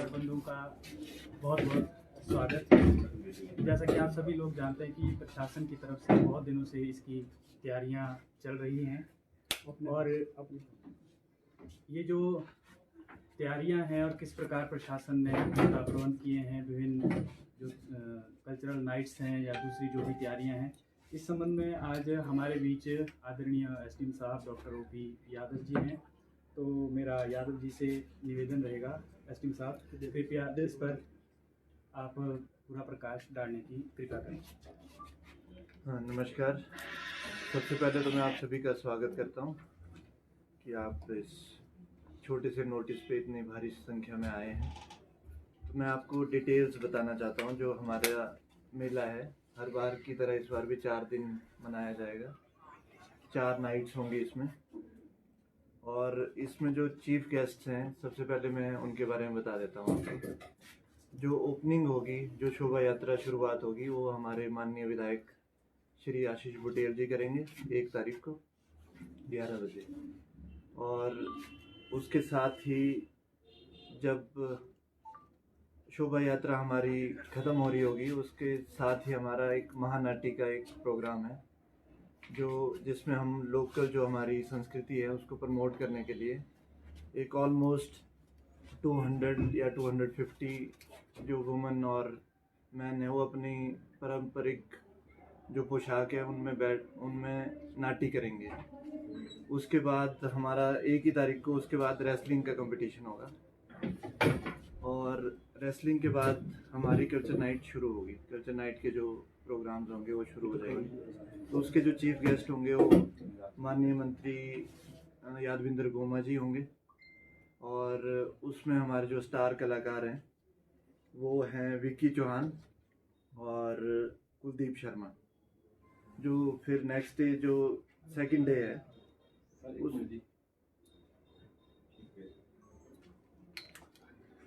और बंधुओं का बहुत बहुत स्वागत। जैसा कि आप सभी लोग जानते हैं कि प्रशासन की तरफ से बहुत दिनों से इसकी तैयारियां चल रही हैं और ये जो तैयारियां हैं और किस प्रकार प्रशासन ने उनका प्रबंध किए हैं, विभिन्न जो कल्चरल नाइट्स हैं या दूसरी जो भी तैयारियां हैं, इस संबंध में आज हमारे बीच आदरणीय एसडीएम साहब डॉक्टर ओपी यादव जी हैं। तो मेरा यादव जी से निवेदन रहेगा, एसडीएम साहब कृपया इस पर आप पूरा प्रकाश डालने की कृपा करें। हाँ, नमस्कार। सबसे पहले तो मैं आप सभी का स्वागत करता हूँ कि आप इस छोटे से नोटिस पे इतनी भारी संख्या में आए हैं। तो मैं आपको डिटेल्स बताना चाहता हूँ। जो हमारा मेला है, हर बार की तरह इस बार भी 4 दिन मनाया जाएगा। 4 नाइट्स होंगी इसमें, और इसमें जो चीफ गेस्ट हैं, सबसे पहले मैं उनके बारे में बता देता हूँ आपको। जो ओपनिंग होगी, जो शोभा यात्रा शुरुआत होगी, वो हमारे माननीय विधायक श्री आशीष बुटेल जी करेंगे 1 तारीख को 11 बजे। और उसके साथ ही जब शोभा यात्रा हमारी ख़त्म हो रही होगी, उसके साथ ही हमारा एक महानाट्य का एक प्रोग्राम है, जिसमें हम लोकल जो हमारी संस्कृति है उसको प्रमोट करने के लिए एक ऑलमोस्ट 200 या 250 जो वुमेन और मैन है, वो अपनी पारंपरिक जो पोशाक है उनमें नाटी करेंगे। उसके बाद हमारा 1 ही तारीख को उसके बाद रेसलिंग का कंपटीशन होगा, और रेसलिंग के बाद हमारी कल्चर नाइट शुरू होगी। कल्चर नाइट के जो प्रोग्राम्स होंगे वो शुरू हो जाएंगे। तो उसके जो चीफ गेस्ट होंगे वो माननीय मंत्री यादविंद्र गोमा जी होंगे, और उसमें हमारे जो स्टार कलाकार हैं वो हैं विक्की चौहान और कुलदीप शर्मा। जो फिर नेक्स्ट डे जो सेकंड डे है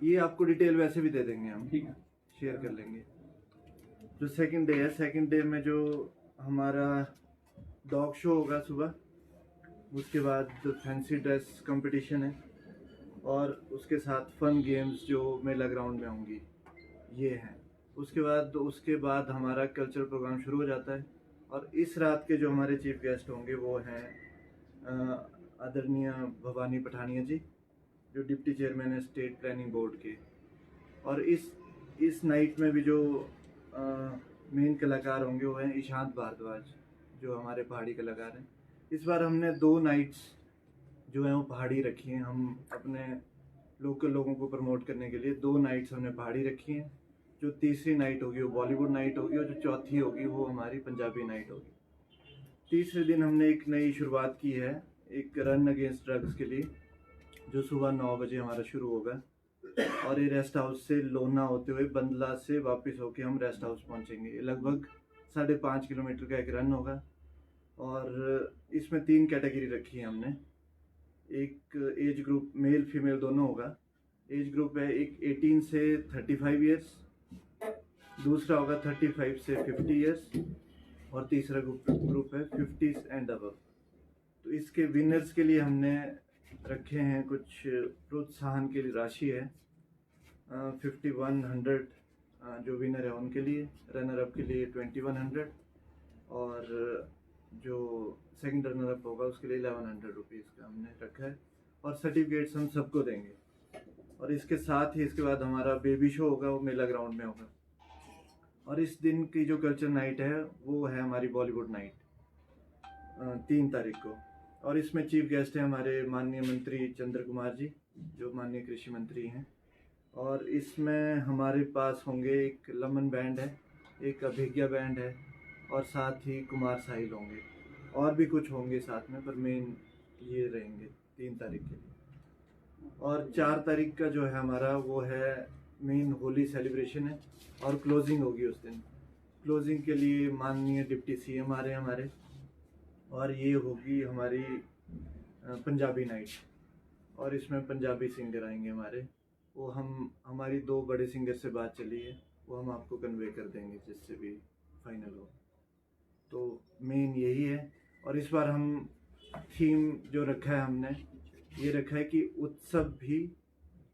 ये आपको डिटेल वैसे भी दे देंगे, हम शेयर कर लेंगे। जो सेकंड डे है, सेकंड डे में जो हमारा डॉग शो होगा सुबह, उसके बाद फैंसी ड्रेस कंपटीशन है, और उसके साथ फन गेम्स जो मेला ग्राउंड में होंगी ये हैं। उसके बाद हमारा कल्चरल प्रोग्राम शुरू हो जाता है। और इस रात के जो हमारे चीफ गेस्ट होंगे वो हैं आदरणीय भवानी पठानिया जी, जो डिप्टी चेयरमैन है स्टेट प्लानिंग बोर्ड के। और इस नाइट में भी जो मेन कलाकार होंगे वो हैं ईशांत भारद्वाज, जो हमारे पहाड़ी कलाकार हैं। इस बार हमने 2 नाइट्स जो हैं वो पहाड़ी रखी हैं। हम अपने लोकल लोगों को प्रमोट करने के लिए 2 नाइट्स हमने पहाड़ी रखी हैं। जो तीसरी नाइट होगी वो बॉलीवुड नाइट होगी, और जो चौथी होगी वो हमारी पंजाबी नाइट होगी। तीसरे दिन हमने एक नई शुरुआत की है, एक रन अगेंस्ट ड्रग्स के लिए, जो सुबह 9 बजे हमारा शुरू होगा। और ये रेस्ट हाउस से लोना होते हुए बंदला से वापस होके हम रेस्ट हाउस पहुंचेंगे। लगभग 5.5 किलोमीटर का एक रन होगा। और इसमें 3 कैटेगरी रखी है हमने। एक एज ग्रुप मेल फीमेल दोनों होगा। एज ग्रुप है एक 18 से 35 ईयर्स, दूसरा होगा 35 से 50 ईयर्स, और तीसरा ग्रुप है 50 एंड अबव। तो इसके विनर्स के लिए हमने रखे हैं कुछ प्रोत्साहन के लिए राशि है 5100 जो विनर है उनके लिए, रनर अप के लिए 2100, और जो सेकंड रनर अप होगा उसके लिए 1100 रुपीज़ का हमने रखा है। और सर्टिफिकेट्स हम सबको देंगे। और इसके साथ ही इसके बाद हमारा बेबी शो होगा, वो मेला ग्राउंड में होगा। और इस दिन की जो कल्चर नाइट है वो है हमारी बॉलीवुड नाइट 3 तारीख को। और इसमें चीफ गेस्ट हैं हमारे माननीय मंत्री चंद्र कुमार जी, जो माननीय कृषि मंत्री हैं। और इसमें हमारे पास होंगे एक लमन बैंड है, एक अभिज्ञा बैंड है, और साथ ही कुमार साहिल होंगे। और भी कुछ होंगे साथ में, पर मेन ये रहेंगे 3 तारीख के लिए। और 4 तारीख का जो है हमारा वो है मेन होली सेलिब्रेशन है, और क्लोजिंग होगी उस दिन। क्लोजिंग के लिए माननीय डिप्टी सीएम आ रहे हैं हमारे, और ये होगी हमारी पंजाबी नाइट। और इसमें पंजाबी सिंगर आएंगे हमारे। वो हमारी 2 बड़े सिंगर से बात चली है, वो हम आपको कन्वे कर देंगे जिससे भी फाइनल हो। तो मेन यही है। और इस बार हम थीम जो रखा है हमने, ये रखा है कि उत्सव भी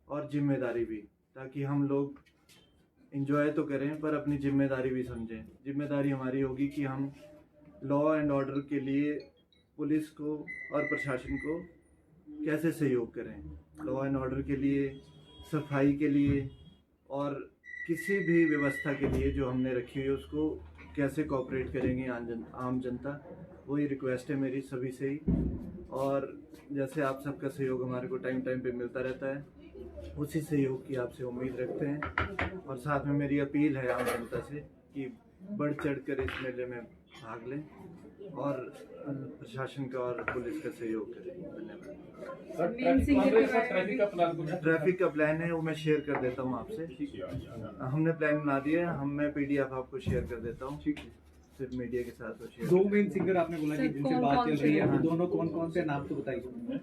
और जिम्मेदारी भी। ताकि हम लोग एंजॉय तो करें पर अपनी जिम्मेदारी भी समझें। जिम्मेदारी हमारी होगी कि हम लॉ एंड ऑर्डर के लिए पुलिस को और प्रशासन को कैसे सहयोग करें। लॉ एंड ऑर्डर के लिए, सफाई के लिए और किसी भी व्यवस्था के लिए जो हमने रखी हुई है उसको कैसे कोऑपरेट करेंगे आम जनता। वही रिक्वेस्ट है मेरी सभी से ही। और जैसे आप सबका सहयोग हमारे को टाइम टाइम पे मिलता रहता है, उसी सहयोग की आपसे उम्मीद रखते हैं। और साथ में मेरी अपील है आम जनता से कि बढ़ चढ़ कर इस मेले में भाग लें और प्रशासन का और पुलिस का सहयोग करें। धन्यवाद। ट्रैफिक का प्लान है वो मैं शेयर कर देता हूँ आपसे। हमने प्लान बना दिया है, मैं PDF आपको शेयर कर देता हूँ। सिर्फ मीडिया के साथ तो शेयर। 2 मेन सिंगर आपने बोला कि जिनसे बात चल रही है, वो दोनों कौन कौन से नाम तो बताइए।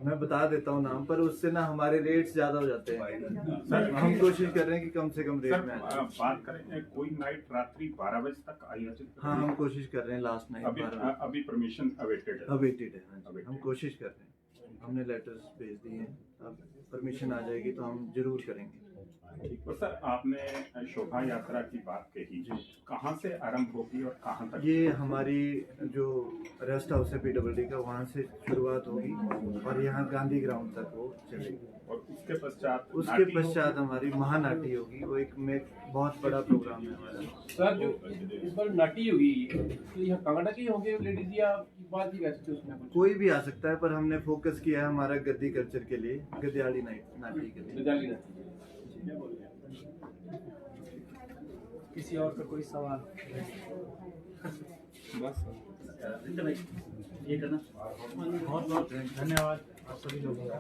मैं बता देता हूँ नाम, पर उससे ना हमारे रेट्स ज्यादा हो जाते हैं। हम कोशिश कर रहे हैं कि कम से कम रेट में आए। बात करें कोई नाइट रात्रि 12 बजे तक आयोजित। हाँ, हम कोशिश कर रहे हैं लास्ट नाइट अभी परमिशन अवेटेड है। हाँ, हम कोशिश कर रहे हैं। हमने लेटर्स भेज दिए हैं, अब परमिशन आ जाएगी तो हम जरूर करेंगे। तो सर, आपने शोभा यात्रा की बात कही, कहाँ से आरंभ होगी और कहाँ तक? ये हमारी जो रेस्ट हाउस है PWD का, वहाँ से शुरुआत होगी और यहाँ गांधी ग्राउंड तक वो चलेगी। और उसके पश्चात हमारी महानाटी होगी। वो एक बहुत बड़ा प्रोग्राम है हमारा। सर, जो इस बार नाटी होगी तो यहाँ कांगड़ा के होंगे लेडीज या बात ही वैसे उसमें कोई भी आ सकता है, पर हमने फोकस किया है हमारा गद्दी कल्चर के लिए, गद्याली नाटी के लिए। किसी और का कोई सवाल? बस ये करना। बहुत बहुत धन्यवाद आप सभी लोगों का।